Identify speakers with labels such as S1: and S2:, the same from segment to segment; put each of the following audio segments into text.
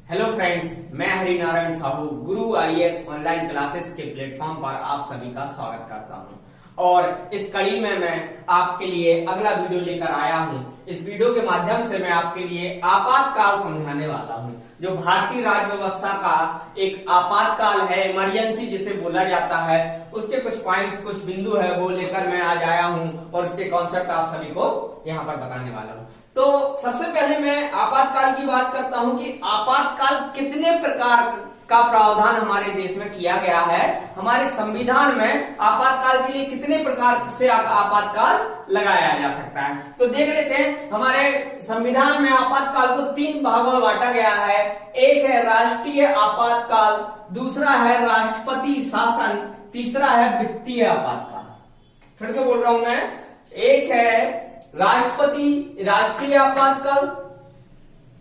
S1: Hello friends, मैं हरिनारायण साहू गुरु IAS online classes के platform पर आप सभी का स्वागत करता हूं। और इस कड़ी में मैं आपके लिए अगला वीडियो लेकर आया हूं। इस वीडियो के माध्यम से मैं आपके लिए आपातकाल समझाने वाला हूं, जो भारतीय राज्य व्यवस्था का एक आपातकाल है, इमरजेंसी जिसे बोला जाता है। उसके कुछ पॉइंट्स, कुछ बिंदु है, वो लेकर मैं आज आया हूं और उसके कॉन्सेप्ट आप सभी को यहाँ पर बताने वाला हूं। तो सबसे पहले मैं आपातकाल की बात करता हूं कि आपातकाल कितने प्रकार का प्रावधान हमारे देश में किया गया है। हमारे संविधान में आपातकाल के लिए कितने प्रकार से आपातकाल लगाया जा सकता है, तो देख लेते हैं। हमारे संविधान में आपातकाल को 3 भागों में बांटा गया है। एक है राष्ट्रीय आपातकाल, दूसरा है राष्ट्रपति शासन, तीसरा है वित्तीय आपातकाल। फिर से बोल रहा हूं मैं, एक है राष्ट्रीय आपातकाल,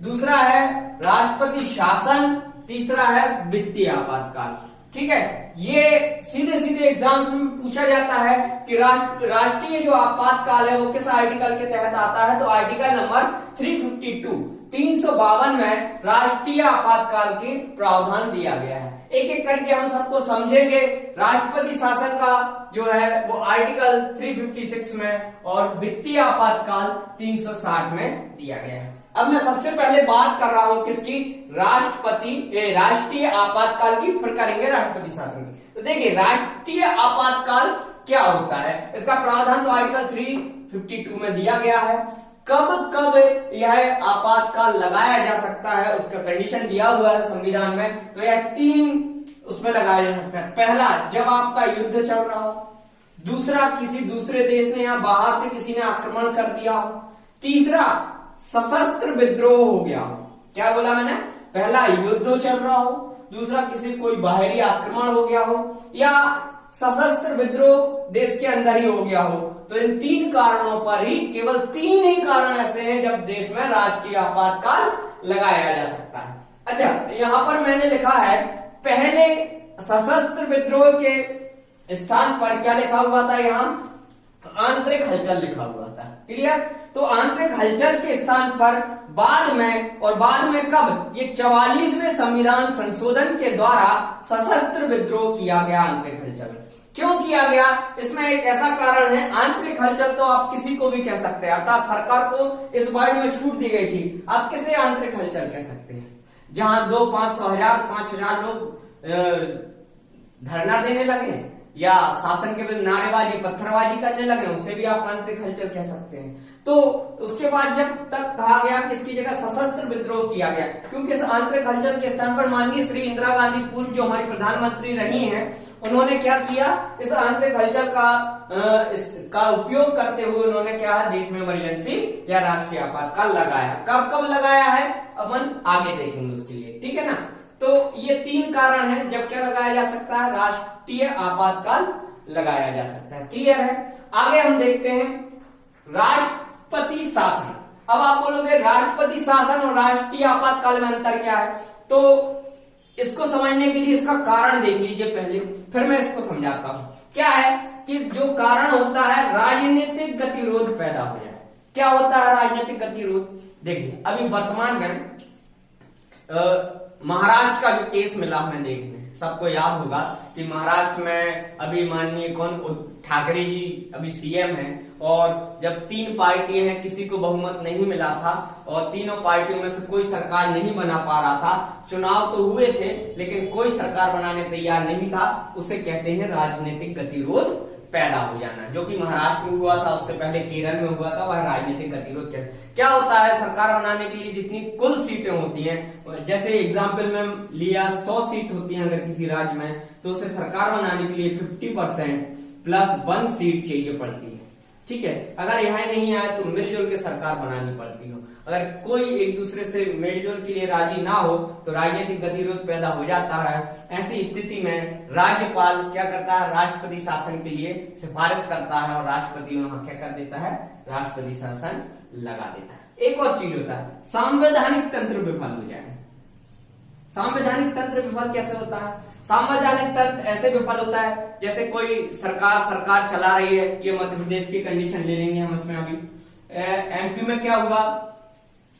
S1: दूसरा है राष्ट्रपति शासन, तीसरा है वित्तीय आपातकाल। ठीक है, ये सीधे सीधे एग्जाम्स में पूछा जाता है कि राष्ट्रीय जो आपातकाल है वो किस आर्टिकल के तहत आता है, तो आर्टिकल नंबर 352 में राष्ट्रीय आपातकाल के प्रावधान दिया गया है। एक एक करके हम सबको समझेंगे। राष्ट्रपति शासन का जो है वो आर्टिकल 356 में और वित्तीय आपातकाल 360 में दिया गया है। अब मैं सबसे पहले बात कर रहा हूं किसकी, राष्ट्रीय आपातकाल की, फिर करेंगे राष्ट्रपति शासन की। तो देखिए राष्ट्रीय आपातकाल क्या होता है, इसका प्रावधान तो आर्टिकल 352 में दिया गया है। कब कब यह आपातकाल लगाया जा सकता है उसका कंडीशन दिया हुआ है संविधान में। तो यह 3 उसमें लगाया जा सकता है। पहला, जब आपका युद्ध चल रहा हो। दूसरा, किसी दूसरे देश ने या बाहर से किसी ने आक्रमण कर दिया हो। तीसरा, सशस्त्र विद्रोह हो गया हो। क्या बोला मैंने, पहला युद्ध चल रहा हो, दूसरा किसी कोई बाहरी आक्रमण हो गया हो, या सशस्त्र विद्रोह देश के अंदर ही हो गया हो। तो इन 3 कारणों पर ही, केवल 3 ही कारण ऐसे हैं जब देश में राष्ट्रीय आपातकाल लगाया जा सकता है। अच्छा, यहां पर मैंने लिखा है, पहले सशस्त्र विद्रोह के स्थान पर क्या लिखा हुआ था, यहां आंतरिक हलचल लिखा हुआ था। क्लियर, तो आंतरिक हलचल के स्थान पर बाद में, और बाद में कब, ये 44वें संविधान संशोधन के द्वारा सशस्त्र विद्रोह किया गया। आंतरिक हलचल क्यों किया गया, इसमें एक ऐसा कारण है। आंतरिक हलचल तो आप किसी को भी कह सकते हैं, अर्थात सरकार को इस वर्ड में छूट दी गई थी। आप किसे आंतरिक हलचल कह सकते हैं, जहां 2, 500, 1000, 5000 लोग धरना देने लगे या शासन के विरुद्ध नारेबाजी, पत्थरबाजी करने लगे, उसे भी आप आंतरिक हलचल कह सकते हैं। तो उसके बाद जब तक कहा गया कि इसकी जगह सशस्त्र विद्रोह किया गया, क्योंकि इस आंतरिक हलचल के स्थान पर माननीय श्री इंदिरा गांधी पूर्व जो हमारी प्रधानमंत्री रही हैं, उन्होंने क्या किया, इस आंतरिक हलचल का उपयोग करते हुए उन्होंने क्या, देश में इमरजेंसी या राष्ट्रीय आपातकाल लगाया। कब कब लगाया है अपन आगे देखेंगे उसके लिए, ठीक है ना। तो ये 3 कारण हैं जब क्या लगाया जा सकता है, राष्ट्रीय आपातकाल लगाया जा सकता है। क्लियर है, आगे हम देखते हैं राष्ट्रपति शासन। अब आप बोलोगे राष्ट्रपति शासन और राष्ट्रीय आपातकाल में अंतर क्या है, तो इसको समझने के लिए इसका कारण देख लीजिए पहले, फिर मैं इसको समझाता हूं। क्या है कि जो कारण होता है, राजनीतिक गतिरोध पैदा हो जाए। क्या होता है राजनीतिक गतिरोध, देखिए अभी वर्तमान में महाराष्ट्र का जो केस मिला हमें देखने, सबको याद होगा कि महाराष्ट्र में अभी माननीय ठाकरे जी अभी सीएम हैं, और जब 3 पार्टियां हैं, किसी को बहुमत नहीं मिला था और तीनों पार्टियों में से कोई सरकार नहीं बना पा रहा था। चुनाव तो हुए थे लेकिन कोई सरकार बनाने तैयार नहीं था। उसे कहते हैं राजनीतिक गतिरोध पैदा हो जाना, जो कि महाराष्ट्र में हुआ था, उससे पहले केरल में हुआ था। वह राजनीतिक गतिरोध क्या होता है, सरकार बनाने के लिए जितनी कुल सीटें होती हैं, जैसे एग्जाम्पल में लिया 100 सीट होती है अगर किसी राज्य में, तो उसे सरकार बनाने के लिए 50% प्लस 1 सीट चाहिए पड़ती है। ठीक है, अगर यह नहीं आए तो मिलजुल के सरकार बनानी पड़ती हो। अगर कोई एक दूसरे से मेलजोल के लिए राजी ना हो तो राजनीतिक गतिरोध पैदा हो जाता है। ऐसी स्थिति में राज्यपाल क्या करता है, राष्ट्रपति शासन के लिए सिफारिश करता है और राष्ट्रपति वहां क्या कर देता है, राष्ट्रपति शासन लगा देता है। एक और चीज होता है, संवैधानिक तंत्र विफल हो जाए। संवैधानिक तंत्र विफल कैसे होता है, संवैधानिक तंत्र ऐसे विफल होता है जैसे कोई सरकार चला रही है। ये मध्य प्रदेश की कंडीशन ले लेंगे हम इसमें। अभी एमपी में क्या हुआ,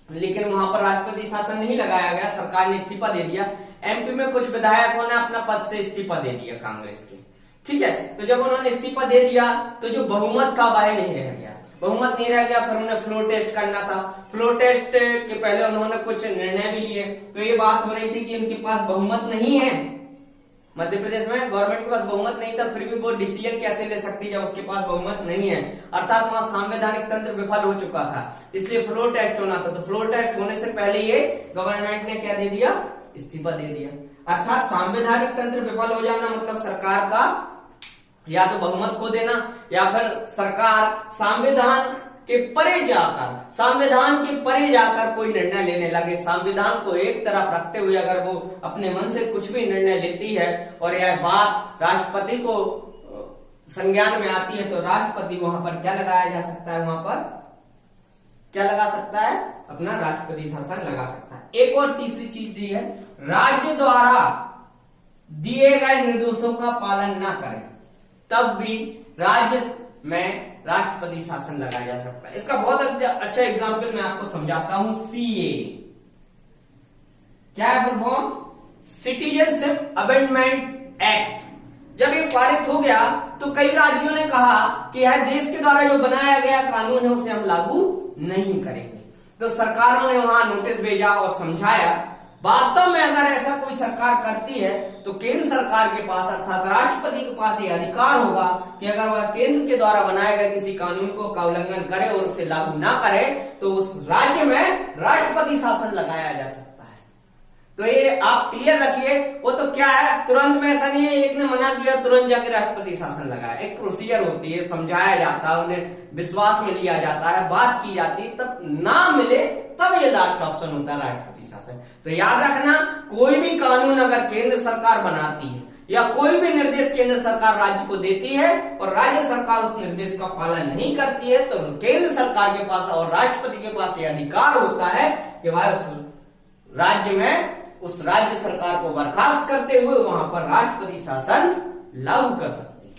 S1: लेकिन वहां पर राष्ट्रपति शासन नहीं लगाया गया, सरकार ने इस्तीफा दे दिया। एमपी में कुछ विधायकों ने अपना पद से इस्तीफा दे दिया कांग्रेस के, ठीक है। तो जब उन्होंने इस्तीफा दे दिया तो जो बहुमत था वह नहीं रह गया, बहुमत नहीं रह गया। फिर उन्हें फ्लोर टेस्ट करना था। फ्लोर टेस्ट के पहले उन्होंने कुछ निर्णय भी लिए। तो ये बात हो रही थी कि उनके पास बहुमत नहीं है, मध्य प्रदेश में गवर्नमेंट के पास बहुमत नहीं था, फिर भी वो डिसीजन कैसे ले सकती जब उसके पास बहुमत नहीं है, अर्थात वहां संवैधानिक तंत्र विफल हो चुका था, इसलिए फ्लोर टेस्ट होना था। तो फ्लोर टेस्ट होने से पहले ये गवर्नमेंट ने क्या दे दिया, इस्तीफा दे दिया। अर्थात संवैधानिक तंत्र विफल हो जाना मतलब सरकार का या तो बहुमत खो देना, या फिर सरकार संविधान के परे जाकर कोई निर्णय लेने लगे। संविधान को एक तरफ रखते हुए अगर वो अपने मन से कुछ भी निर्णय लेती है और यह बात राष्ट्रपति को संज्ञान में आती है, तो राष्ट्रपति वहां पर क्या लगाया जा सकता है, वहां पर क्या लगा सकता है, अपना राष्ट्रपति शासन लगा सकता है। एक और तीसरी चीज दी है, राज्य द्वारा दिए गए निर्देशों का पालन न करें तब भी राज्य में राष्ट्रपति शासन लगाया जा सकता है। इसका बहुत अच्छा एग्जांपल मैं आपको समझाता हूं। सीए क्या है full form, citizenship amendment act. जब ये पारित हो गया तो कई राज्यों ने कहा कि यह देश के द्वारा जो बनाया गया कानून है उसे हम लागू नहीं करेंगे। तो सरकारों ने वहां नोटिस भेजा और समझाया। वास्तव में अगर ऐसा कोई सरकार करती है तो केंद्र सरकार के पास अर्थात राष्ट्रपति के पास ये अधिकार होगा कि अगर वह केंद्र के द्वारा बनाए गए किसी कानून का उल्लंघन करे और उसे लागू ना करे तो उस राज्य में राष्ट्रपति शासन लगाया जा सकता है। तो ये आप क्लियर रखिए। वो तो क्या है, तुरंत में ऐसा नहीं है एक ने मना किया तुरंत जाके राष्ट्रपति शासन लगाया। एक प्रोसीजर होती है, समझाया जाता है, उन्हें विश्वास में लिया जाता है, बात की जाती है, तब ना मिले तब ये लास्ट ऑप्शन होता है राष्ट्रपति शासन। तो याद रखना, कोई भी कानून अगर केंद्र सरकार बनाती है या कोई भी निर्देश केंद्र सरकार राज्य को देती है और राज्य सरकार उस निर्देश का पालन नहीं करती है तो केंद्र सरकार के पास और राष्ट्रपति के पास यह अधिकार होता है कि वह उस राज्य में उस राज्य सरकार को बर्खास्त करते हुए वहां पर राष्ट्रपति शासन लागू कर सकती है।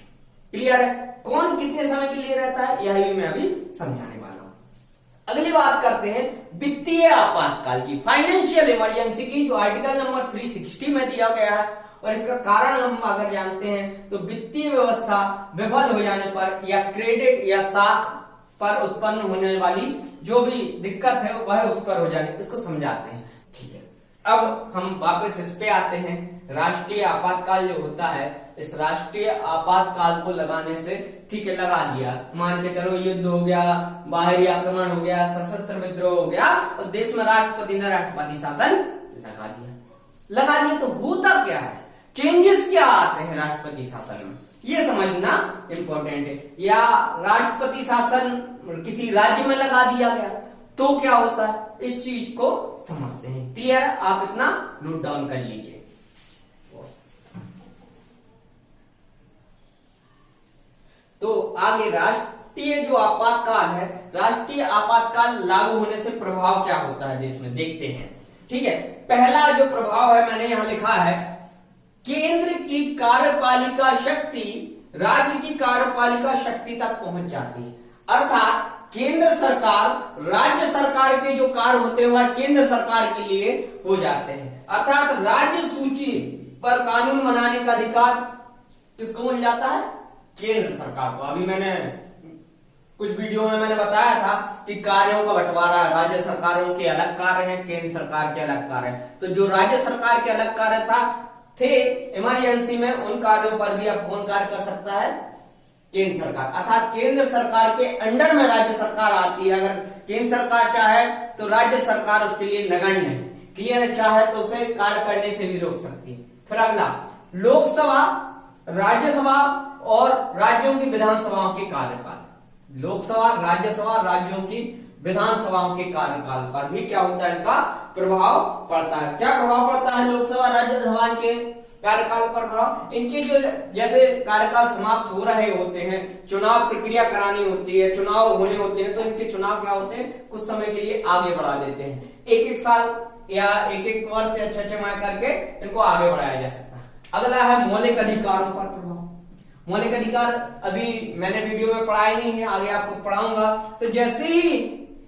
S1: क्लियर है? कौन कितने समय के लिए रहता है यह भी मैं अभी समझाने वाला हूं। अगली बात करते हैं वित्तीय आपातकाल की, फाइनेंशियल इमरजेंसी की, जो आर्टिकल नंबर 360 में दिया गया है। और इसका कारण हम अगर जानते हैं तो वित्तीय व्यवस्था विफल हो जाने पर या क्रेडिट या साख पर उत्पन्न होने वाली जो भी दिक्कत है वह उस पर हो जाने, इसको समझाते हैं। ठीक है, अब हम वापस इस पे आते हैं। राष्ट्रीय आपातकाल जो होता है, इस राष्ट्रीय आपातकाल को लगाने से, ठीक है लगा दिया, मान के चलो युद्ध हो गया, बाहरी आक्रमण हो गया, सशस्त्र विद्रोह हो गया और देश में राष्ट्रपति ने राष्ट्रपति शासन लगा दिया तो होता क्या है, चेंजेस क्या आते हैं राष्ट्रपति शासन में, ये समझना इंपॉर्टेंट है। या राष्ट्रपति शासन किसी राज्य में लगा दिया गया तो क्या होता है, इस चीज को समझते हैं। क्लियर है? आप इतना नोट डाउन कर लीजिए। तो आगे राष्ट्रीय जो आपातकाल है, राष्ट्रीय आपातकाल लागू होने से प्रभाव क्या होता है देश में, देखते हैं। ठीक है, पहला जो प्रभाव है मैंने यहां लिखा है, केंद्र की कार्यपालिका शक्ति राज्य की कार्यपालिका शक्ति तक पहुंच जाती है। अर्थात केंद्र सरकार राज्य सरकार के जो कार्य होते हैं वह केंद्र सरकार के लिए हो जाते हैं। अर्थात राज्य सूची पर कानून बनाने का अधिकार किसको मिल जाता है, केंद्र सरकार को। अभी मैंने कुछ वीडियो में मैंने बताया था कि कार्यों का बंटवारा, राज्य सरकारों के अलग कार्य हैं, केंद्र सरकार के अलग कार्य हैं। तो जो राज्य सरकार के अलग कार्य थे इमरजेंसी में, उन कार्यों पर भी अब कौन कार्य कर सकता है, केंद्र सरकार। अर्थात केंद्र सरकार के अंडर में राज्य सरकार आती है। अगर केंद्र सरकार चाहे तो राज्य सरकार उसके लिए नगण्य है, क्लियर, चाहे तो उसे कार्य करने से भी रोक सकती है। फिर अगला, लोकसभा, राज्यसभा और राज्यों की विधानसभाओं के कार्यकाल। लोकसभा, राज्यसभा, राज्यों की विधानसभाओं के कार्यकाल पर भी क्या होता है, इनका प्रभाव पड़ता है। क्या प्रभाव पड़ता है लोकसभा राज्यसभा के कार्यकाल पर प्रभाव? इनके जो जैसे कार्यकाल समाप्त हो रहे होते हैं, चुनाव प्रक्रिया करानी होती है, चुनाव होने होते हैं, तो इनके चुनाव क्या होते हैं, कुछ समय के लिए आगे बढ़ा देते हैं। एक एक साल या एक एक वर्ष या 6 माह करके इनको आगे बढ़ाया जा सकता है। अगला है मौलिक अधिकारों पर प्रभाव। मौलिक अधिकार अभी मैंने वीडियो में पढ़ाया नहीं है, आगे आपको पढ़ाऊंगा। तो जैसे ही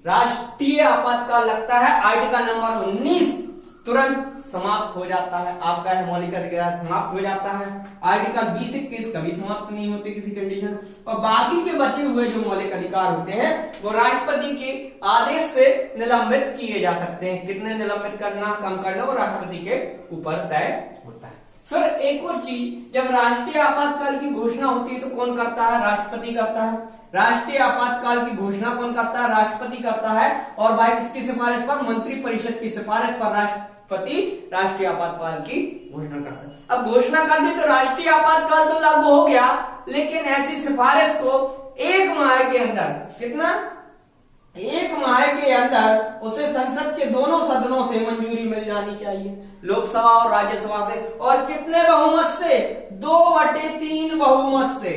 S1: राष्ट्रीय आपातकाल लगता है, आर्टिकल नंबर 19 तुरंत समाप्त हो जाता है, आपका मौलिक अधिकार समाप्त हो जाता है। आर्टिकल 20-21 कभी समाप्त नहीं होते किसी कंडीशन, और बाकी के बचे हुए जो मौलिक अधिकार होते हैं वो राष्ट्रपति के आदेश से निलंबित किए जा सकते हैं। कितने निलंबित करना, कम करना, वो राष्ट्रपति के ऊपर तय होता है। फिर एक और चीज, जब राष्ट्रीय आपातकाल की घोषणा होती है तो कौन करता है? राष्ट्रपति करता है। राष्ट्रीय आपातकाल की घोषणा कौन करता है? राष्ट्रपति करता है। और भाई किसकी सिफारिश पर? मंत्रिपरिषद की सिफारिश पर राष्ट्रपति राष्ट्रीय आपातकाल की घोषणा करता है। अब घोषणा कर दी तो राष्ट्रीय आपातकाल तो लागू हो गया, लेकिन ऐसी सिफारिश को 1 माह के अंदर, कितना? 1 माह के अंदर उसे संसद के दोनों सदनों से मंजूरी मिल जानी चाहिए, लोकसभा और राज्यसभा से। और कितने बहुमत से? 2/3 बहुमत से,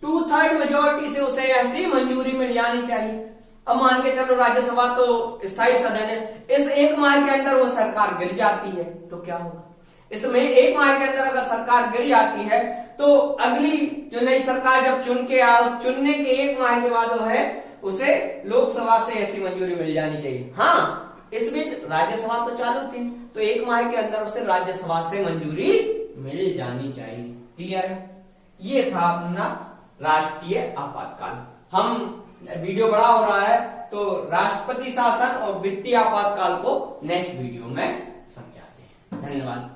S1: 2/3 मेजोरिटी से उसे ऐसी मंजूरी मिल जानी चाहिए। अब मान के चलो राज्यसभा तो स्थायी सदन है, इस 1 माह के अंदर वो सरकार गिर जाती है तो क्या होगा? इसमें 1 माह के अंदर अगर सरकार गिर जाती है तो अगली जो नई सरकार जब चुन के आए, उस चुनने के 1 माह के बाद वो है उसे लोकसभा से ऐसी मंजूरी मिल जानी चाहिए। हाँ, इस बीच राज्यसभा तो चालू थी, तो 1 माह के अंदर उसे राज्यसभा से मंजूरी मिल जानी चाहिए। क्लियर है? ये था अपना राष्ट्रीय आपातकाल। हम वीडियो बड़ा हो रहा है तो राष्ट्रपति शासन और वित्तीय आपातकाल को नेक्स्ट वीडियो में समझाते हैं। धन्यवाद।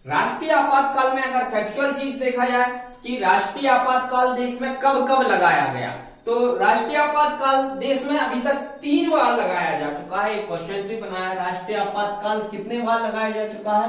S1: राष्ट्रीय आपातकाल में अगर फैक्चुअल चीज देखा जाए कि राष्ट्रीय आपातकाल देश में कब कब लगाया गया, तो राष्ट्रीय आपातकाल देश में अभी तक 3 बार लगाया जा चुका है। एक क्वेश्चन भी बनाया, राष्ट्रीय आपातकाल कितने बार लगाया जा चुका है?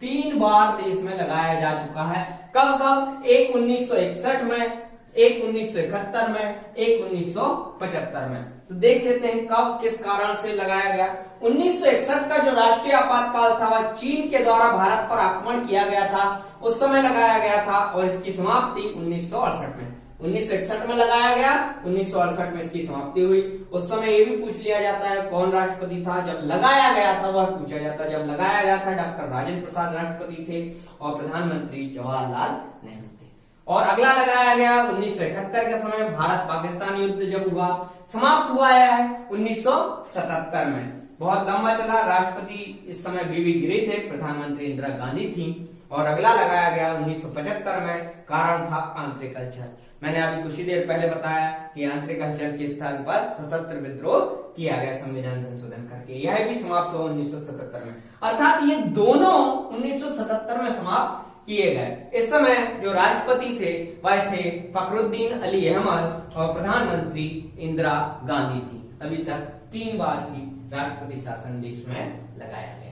S1: 3 बार देश में लगाया जा चुका है। कब कब? एक 1961 में, एक 1971 में, एक 1975 में। तो देख लेते हैं कब किस कारण से लगाया गया। 1961 का जो राष्ट्रीय आपातकाल था वह चीन के द्वारा भारत पर आक्रमण किया गया था, उस समय लगाया गया था, और इसकी समाप्ति 1968 में। 1961 में लगाया गया, 1968 में इसकी समाप्ति हुई। उस समय ये भी पूछ लिया जाता है कौन राष्ट्रपति था जब लगाया गया था, वह पूछा जाता है। जब लगाया गया था डॉक्टर राजेंद्र प्रसाद राष्ट्रपति थे और प्रधानमंत्री जवाहरलाल नेहरू थे। और अगला लगाया गया 1971 के समय भारत पाकिस्तान युद्ध जब हुआ, समाप्त हुआ है 1977 में। बहुत लंबा चला, राष्ट्रपति इस समय बीबी गिरी थे, प्रधानमंत्री इंदिरा गांधी थी। और अगला लगाया गया 1975 में, कारण था आंतरिक हलचल। मैंने अभी कुछ ही देर पहले बताया कि आंतरिक हलचल के स्थान पर सशस्त्र विद्रोह किया गया संविधान संशोधन करके, यह भी समाप्त हुआ 1977 में। अर्थात ये दोनों 1977 में समाप्त किए गए। इस समय जो राष्ट्रपति थे वह थे फखरुद्दीन अली अहमद और प्रधानमंत्री इंदिरा गांधी थी। अभी तक 3 बार ही राष्ट्रपति शासन देश में लगाया गया।